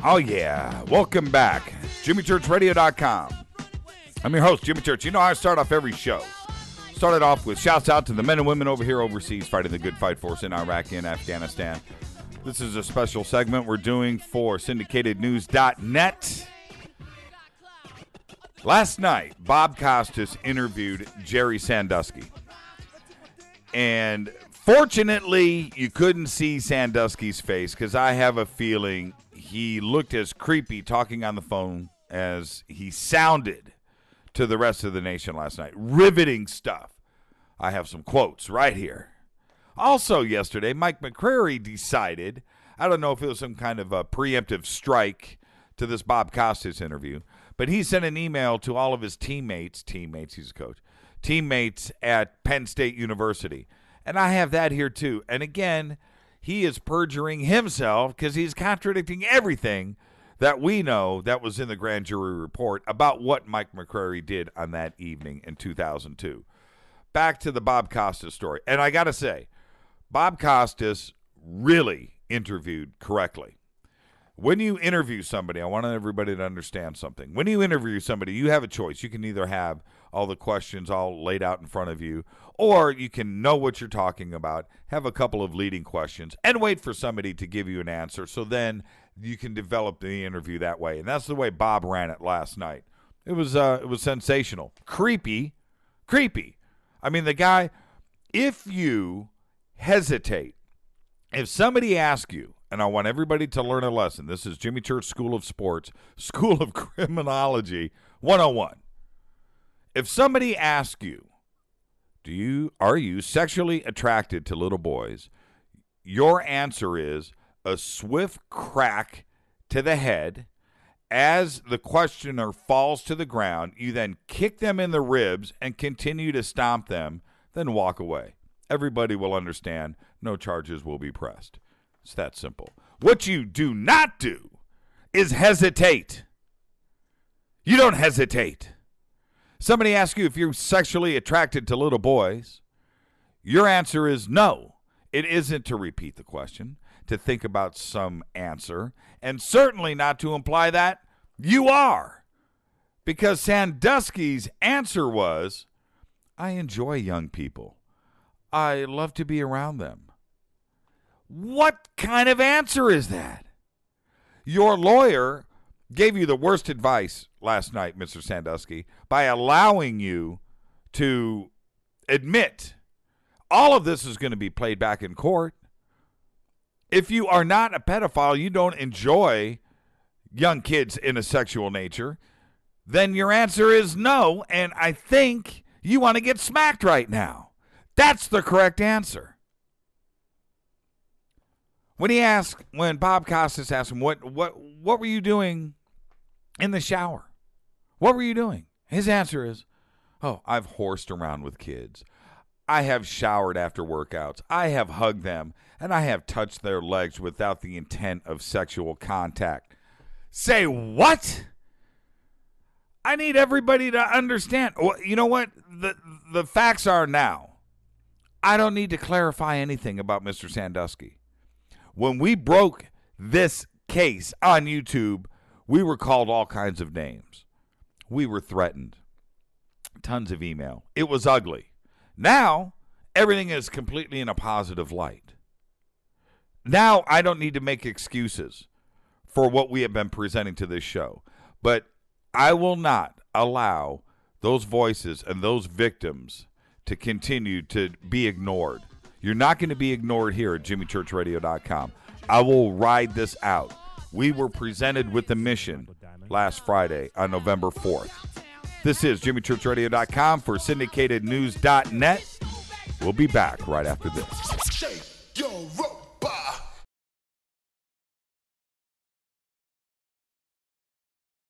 Oh, yeah. Welcome back. JimmyChurchRadio.com. I'm your host, Jimmy Church. You know, I start off every show. Started off with shouts out to the men and women over here overseas fighting the good fight for us in Iraq and Afghanistan. This is a special segment we're doing for syndicatednews.net. Last night, Bob Costas interviewed Jerry Sandusky. And fortunately, you couldn't see Sandusky's face because I have a feeling he looked as creepy talking on the phone as he sounded to the rest of the nation last night. Riveting stuff. I have some quotes right here. Also yesterday, Mike McCrary decided, I don't know if it was some kind of a preemptive strike to this Bob Costas interview, but he sent an email to all of his teammates, he's a coach, teammates at Penn State University. And I have that here too. And again, he is perjuring himself because he's contradicting everything that we know that was in the grand jury report about what Mike McCrary did on that evening in 2002. Back to the Bob Costas story. And I got to say, Bob Costas really interviewed correctly. When you interview somebody, I want everybody to understand something. When you interview somebody, you have a choice. You can either have all the questions all laid out in front of you, or you can know what you're talking about, have a couple of leading questions, and wait for somebody to give you an answer, so then you can develop the interview that way. And that's the way Bob ran it last night. It was sensational. Creepy. I mean, the guy, if you hesitate, if somebody asks you, and I want everybody to learn a lesson. This is Jimmy Church School of Sports, School of Criminology 101. If somebody asks you, are you sexually attracted to little boys? Your answer is a swift crack to the head. As the questioner falls to the ground, you then kick them in the ribs and continue to stomp them, then walk away. Everybody will understand. No charges will be pressed. It's that simple. What you do not do is hesitate. You don't hesitate. Somebody asks you if you're sexually attracted to little boys. Your answer is no. It isn't to repeat the question, to think about some answer, and certainly not to imply that you are. Because Sandusky's answer was, I enjoy young people. I love to be around them. What kind of answer is that? Your lawyer gave you the worst advice last night, Mr. Sandusky, by allowing you to admit all of this is going to be played back in court. If you are not a pedophile, you don't enjoy young kids in a sexual nature, then your answer is no, and I think you want to get smacked right now. That's the correct answer. When Bob Costas asked him, what were you doing in the shower? What were you doing? His answer is, I've horsed around with kids. I have showered after workouts. I have hugged them, and I have touched their legs without the intent of sexual contact. Say what? I need everybody to understand. Well, you know what? The facts are now. I don't need to clarify anything about Mr. Sandusky. When we broke this case on YouTube, we were called all kinds of names. We were threatened. Tons of email. It was ugly. Now, everything is completely in a positive light. Now, I don't need to make excuses for what we have been presenting to this show. But I will not allow those voices and those victims to continue to be ignored. You're not going to be ignored here at JimmyChurchRadio.com. I will ride this out. We were presented with the mission last Friday on November 4th. This is JimmyChurchRadio.com for syndicatednews.net. We'll be back right after this.